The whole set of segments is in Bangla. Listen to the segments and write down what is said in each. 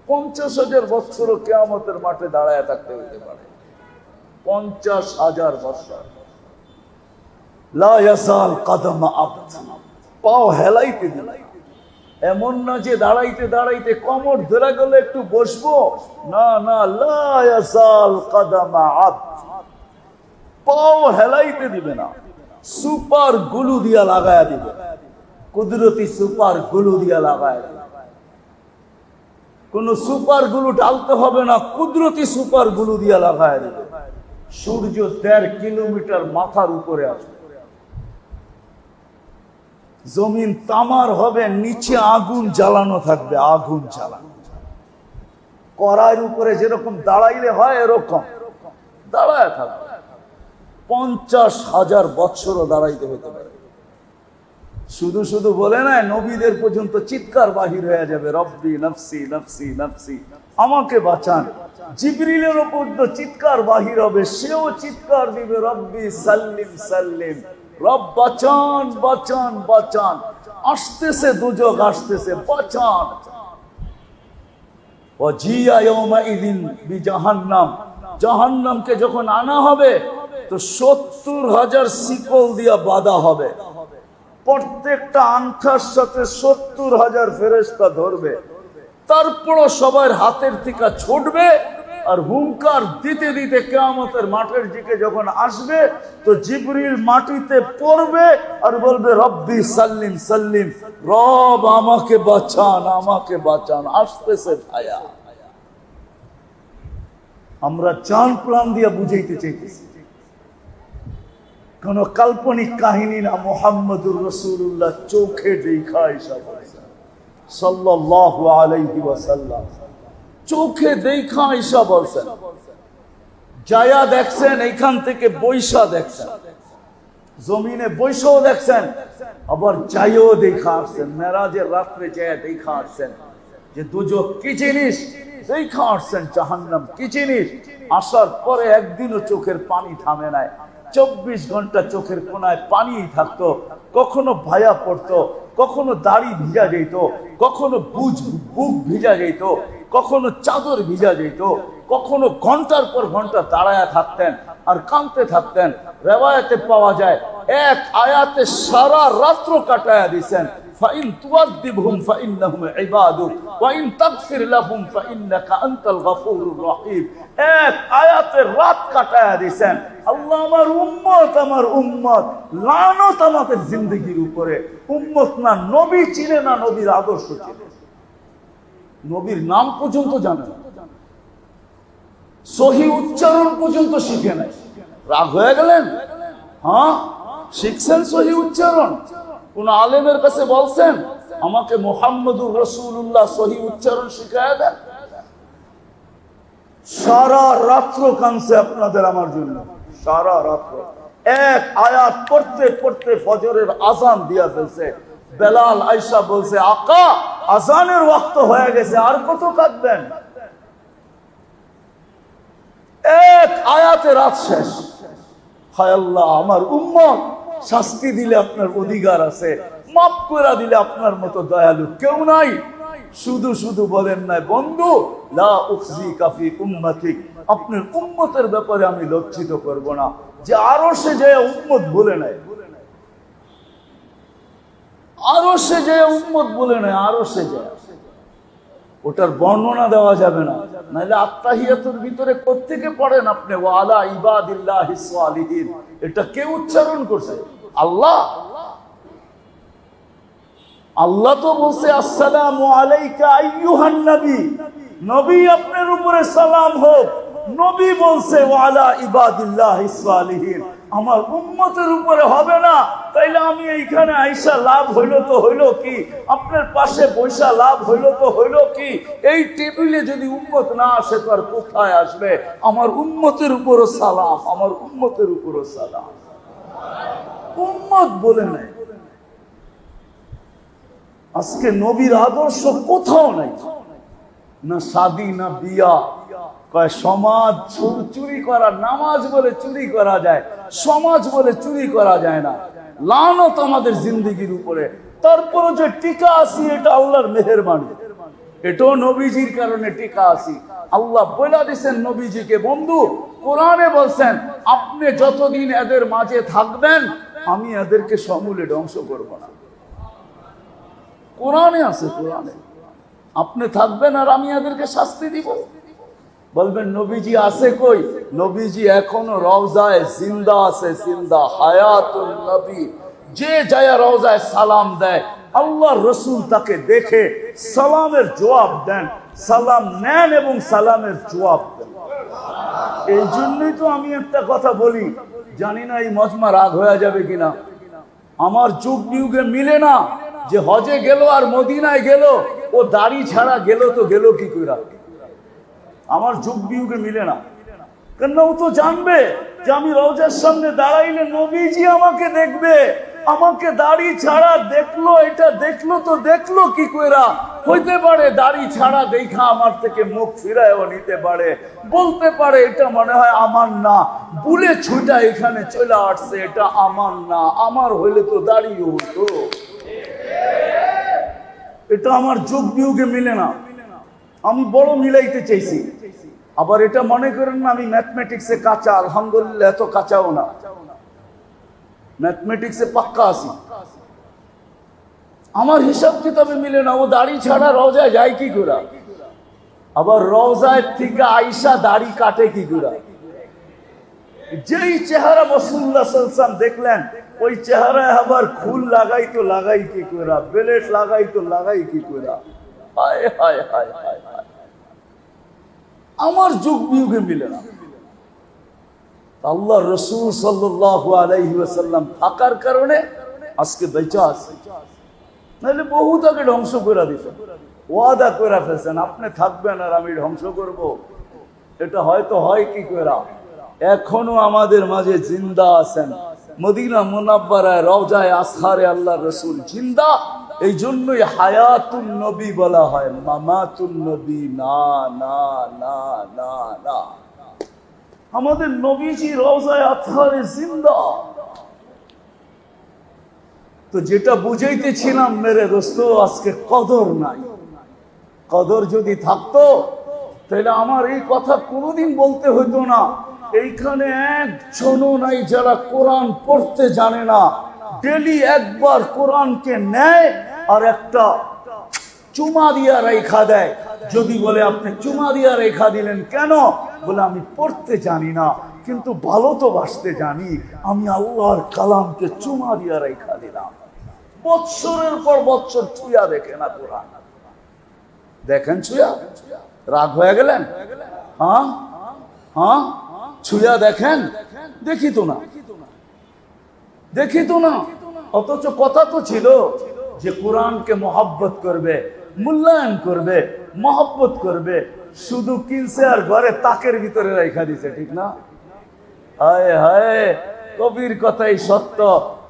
50,000 বছরও কিয়ামতের মাঠে দাঁড়ায় থাকতে হতে পারে। 50,000 বছর। লা ইয়াসাল কাদাম আবদ, পাও হেলাইতে দিন। এমন না যে দাঁড়াইতে দাঁড়াইতে কোমর ধরে গেলে একটু বসবো, না না, লা ইয়াসাল কাদাম আবদ, পাও হেলাইতে দিবে না। সুপার গুলু দিয়া লাগায়া দিবে, কুদরতি সুপার গুলু দিয়া লাগায়া দিবে। কোন সুপার গুলু ঢালতে হবে না, কুদরতি সুপার গুলু দিয়া লাগায়া দিবে। সূর্য 1.5 কিলোমিটার মাথার উপরে আছে, জমিন তামার হবে, নিচে আগুন জ্বালানো থাকবে, আগুন জ্বালানো। কড়াইয়ের উপরে যেরকম দাঁড়াইলে হয় এরকম দাঁড়ায় থাকবে। 50,000 বছরও দাঁড়াইতে হতে পারে। শুধু শুধু বলে না, নবীদের পর্যন্ত চিৎকার বাহির হয়ে যাবে, রব্বি নফসি নফসি নফসি, আমাকে বাঁচান। জিবরিলের উপর তো চিৎকার বাহির হবে, সেও চিৎকার দিবে, রব্বি সাল্লিম সাল্লিম, রব বাঁচান বাঁচান বাঁচান। আসতেছে দুজক, আসতেছে, বাঁচান। ওয়াজিয়া ইয়াউমাইযিন বিজাহান্নাম, জাহান্নামকে যখন আনা হবে তো 70,000 শিকল দিয়া বাঁধা হবে। প্রত্যেকটা আংটার সাথে 70,000 ফেরেশতা ধরবে। তারপরও সবার হাতের থেকে ছুটবে আর হুঙ্কার দিতে দিতে কিয়ামতের মাঠের দিকে যখন আসবে তো জিবরিল মাটিতে পড়বে আর বলবে, রব্বি সাল্লিম সাল্লিম, রব আমাকে বাঁচান আমাকে বাঁচান। আসতেছে ভাইয়া, আমরা জান প্রাণ দিয়া বুঝাইতে চাইতেছি, কোন কাল্পনিক কাহিনী না। মুহাম্মদুর রাসূলুল্লাহ চোখে দেখা হিসাব সাল্লাল্লাহু আলাইহি ওয়াসাল্লাম, চোখে দেখা হিসাব বলছেন। যায়া দেখছেন, এইখান থেকে বৈশা দেখছেন, জমিনে বৈশাও দেখছেন, আবার যাইও দেখা আসছেন। মেরাজের রাত্রে যায় দেখা আসছেন যে দুজক কি জিনিস, দেখা আসছেন জাহান্নাম কি জিনিস। আসার পরে একদিনও চোখের পানি থামে নাই, 24 ঘন্টা চোখের কোনায় পানি থাকতো। কখনো ভায়া পড়তো, কখনো দাড়ি ভিজা যেত, কখনো বুক ভিজা যেত, কখনো চাদর ভিজা যেত, কখনো ঘন্টার পর ঘন্টা দাঁড়ায়া থাকতেন আর কাঁদতে থাকতেন। রেওয়ায়াতে পাওয়া যায় এক আয়াতে সারা রাত্র কাটায়া দিয়েছেন, ফাইন তুআযিবহুম ফাইন্নাহুম ইবাদুক ওয়া ইন তাগফির লাহুম ফাইন্নাকা আনতাল গফুরুর রহিম। এক আয়াতে রাত কাটায়া দিয়েছেন। আল্লাহ আমার উম্মত, লানত আমাদের জিন্দেগির উপরে। উম্মত না, নবী চিনে না, নবীর আদর্শ চিনে, নবীর নাম পর্যন্ত জানে না, সহি উচ্চারণ পর্যন্ত শিখে নাই। রাগ হয়ে গেলেন? হ্যাঁ, শিখছেন সহি উচ্চারণ? কোন আলেমের কাছে বলছেন আমাকে মুহাম্মদুর রাসূলুল্লাহ সহি উচ্চারণ শিখায়া দেন? সারা রাত্র কাঁদছে আপনাদের আমার জন্য, সারা রাত্র। এক আয়াত পড়তে পড়তে ফজরের আজান দিয়া ফেলছে। বেলাল আয়েশা বলছে, আকা আজানের ওয়াক্ত হয়ে গেছে, আর কত কাঁদবেন? এক আয়াতে রাত শেষ। হায় আল্লাহ, আমার উম্মত, শাস্তি দিলে আপনার অধিকার আছে, মাফ করে দিলে আপনার মতো দয়ালু কেউ নাই। শুধু শুধু বলেন না বন্ধু, লা উখজিকা ফি উম্মতিক, আপনার উম্মতের ব্যাপারে আমি লজ্জিত করব না। যে আরশে যায় উম্মত বলে নাই, আরশে যায় উম্মত বলে নাই, আরশে যায়, ওটার বর্ণনা দেওয়া যাবে না। নাহলে আত্তাহিয়াতুর ভিতরে কোত্থেকে পড়েন আপনি ওয়া আলা ইবাদিল্লাহিস সালিহিন, এটা কে উচ্চারণ করছে? আল্লাহ। আল্লাহ তো বলছে আসসালামু আলাইকা আইয়ুহান নবী, নবী আপনার উপরে সালাম হোক। নবী বলছে ওয়া আলা ইবাদিল্লাহিস সালিহিন, আমার উম্মতের উপরে হবে না। তাইলে আমি এইখানে আইসা লাভ হইল তো হইল কি? আপনার পাশে বৈশা লাভ হইল তো হইল কি? এই টেবিলে যদি উম্মত না আসে তো আর কোথায় আসবে? আমার উম্মতের উপরও সালাম, আমার উম্মতের উপরও সালাম। উম্মত বলে নাই। আজকে নবীর আদর্শ কোথাও নাই, না শাদী না বিয়া। কয় সমাজ চুরি করা, নামাজ বলে চুরি করা যায়, সমাজ বলে চুরি করা যায় না। লানত আমাদের জিন্দেগির উপরে। তারপরে যে টিকা আছি এটা আল্লাহর মেহেরবানি। এটাও নবীজির কারণে টিকা আছি। আল্লাহ বলে দিয়েছেন নবীজিকে, বন্ধু কোরআনে বলছেন আপনি যতদিন এদের মাঝে থাকবেন আমি এদেরকে সমূলে ধ্বংস করব না। কোরআনে আছে, কোরআনে আপনি থাকবেন আর আমি এদেরকে শাস্তি দিব। বলবেন নবীজি আছে কই? নবীজি এখনো রওজায় জিন্দা আছে, জিন্দা হায়াতুন নবী। যে যায় রওজায় সালাম দেয়, আল্লাহ রসুল তাকে দেখে সালামের জবাব দেন, সালাম নেন এবং সালামের জবাব দেন। এই জন্যই তো আমি একটা কথা বলি, জানি না এই মজমা রাগ হয়ে যাবে কিনা, আমার যুগ বিয়োগে মিলে না যে হজে গেল আর মদিনায় গেল, ও দাড়ি ছাড়া গেল তো গেল কি করে? আমার যুগ বিয়োগে মিলে না, কেন ও তো জানবে যে আমি রওজার সামনে দাঁড়াইলে নবীজি আমাকে দেখবে। আমাকে দাড়ি ছাড়া দেখলো, এটা দেখলো তো দেখলো কি কইরা? হইতে পারে দাড়ি ছাড়া দেখা আমার থেকে মুখ ফিরায়ও নিতে পারে, বলতে পারে এটা মনে হয় আমার না, বুলে ছুটা এখানে চলে আসছে, এটা আমার না, আমার হইলে তো দাড়িও হতো। এটা আমার যুগ বিয়োগে মিলে না, আমি বড় মিলাইতে চাইছি। আবার এটা মনে করেন না আমি ম্যাথমেটিক্সে কাঁচা, আলহামদুলিল্লাহ এত কাঁচাও না, ম্যাথমেটিক্সে পাক্কা আছি। আমার হিসাব কিতাবে মিলে না, ও দাড়ি ছাড়া রওজায় যায় কি করে? আবার রওজায় থেকে আইসা দাড়ি কাটে কি করে? যেই চেহারা রাসূলুল্লাহ সাল্লাল্লাহু আলাইহি ওয়াসাল্লাম দেখলেন, ওই চেহারায় আবার ফুল লাগাই তো লাগাই কি করে, বেলেট লাগাই তো লাগাই কি করে? হায় হায় হায় হায় হায়, আমার যুগ বিয়োগে মিলে না। আল্লাহ রসুল সাল্লাল্লাহু আলাইহি ওয়াসাল্লাম থাকার কারণে আজকে বেঁচে আছে, নাহলে বহু তাকে ধ্বংস করে দিতেন। ওয়াদা করে ফেলছেন আপনি থাকবেন আর আমি ধ্বংস করব। এটা হয়তো হয় কি করে, এখনো আমাদের মাঝে জিন্দা আছেন। মদিনা মুনাব্বারায় রওজায়ে আসহারে আল্লাহ রসুল জিন্দা, এই জন্যই হায়াতুন নবী বলা হয়, মামাতুন নবী না না না না না। আমাদের নবীজি রওজায়ে আতহারে জিন্দা। তো যেটা বুঝাইতেছিলাম মেরে দোস্ত, আজকে কদর নাই। কদর যদি থাকতো তাহলে আমার এই কথা কোনোদিন বলতে হইতো না। এইখানে একজনও নাই যারা কোরআন পড়তে জানে না, ডেলি একবার কোরআনকে নেয় আর একটা চুমা দিয়া রেখা দেয়। যদি বলে আপনি চুমা দিয়া রেখা দিলেন কেন? বলে আমি পড়তে জানি না, কিন্তু ভালো তো বাসতে জানি, আমি আল্লাহর কালামকে চুমা দিয়া রেখা দিলাম। বৎসরের পর বৎসর ছুঁয়া দেখে না কোরআন। দেখেন ছুঁয়া, রাগ হয়ে গেলেন? হ্যাঁ হ্যাঁ, ছুঁয়া দেখেন? দেখি তো না, দেখি তো না। অথচ কথা তো ছিল যে কোরআনকে মহব্বত করবে, মূল্যায়ন করবে, মহব্বত করবে। শুধু কিনছে আর ঘরে তাকের ভিতরে রেখা দিছে, ঠিক না? হায় হায়, কবির কথাই সত্য।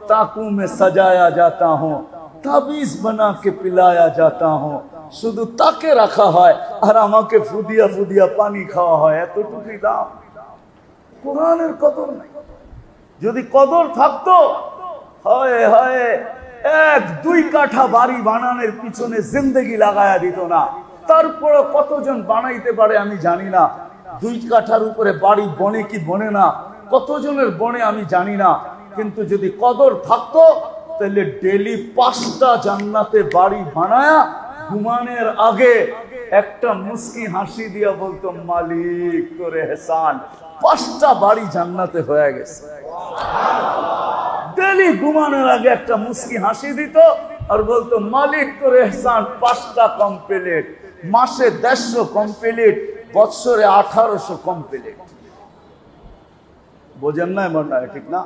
তাকু মে সাজায়া যাতা হুঁ, তাবিজ বানা কে পিলায়া যাতা হুঁ। শুধু তাকে রাখা হয় আর আমাকে ফুদিয়া ফুদিয়া পানি খাওয়া হয়, এতটুকুই দাম। কোরআনের কদর নাই। যদি কদর থাকতো, হায় হায়, 1-2 কাঠা বাড়ি বানানোর পিছনে জিন্দেগি লাগায়া দিত না। তারপরে কতজন বানাইতে পারে আমি জানি না। 2 কাঠার উপরে বাড়ি বনে কি বনে না, কতজনের বনে আমি জানি না। কিন্তু যদি কদর থাকতো তাহলে ডেলি 5টা জান্নাতে বাড়ি বানায়া ঘুমানোর আগে একটা মুস্কি হাসি দিয়া বলতো, মালিক তোরে এহসান, 5টা বাড়ি জান্নাতে হয়ে গেছে। ডেলি ঘুমানোর আগে একটা মুস্কি হাসি দিত আর বলতো, মালিক তোর এহসান, 5টা কমপ্লিট। মাসে 150 কমপ্লিট, বৎসরে 1800 কমপ্লিট। বোঝেন না? এমন নয়, ঠিক না?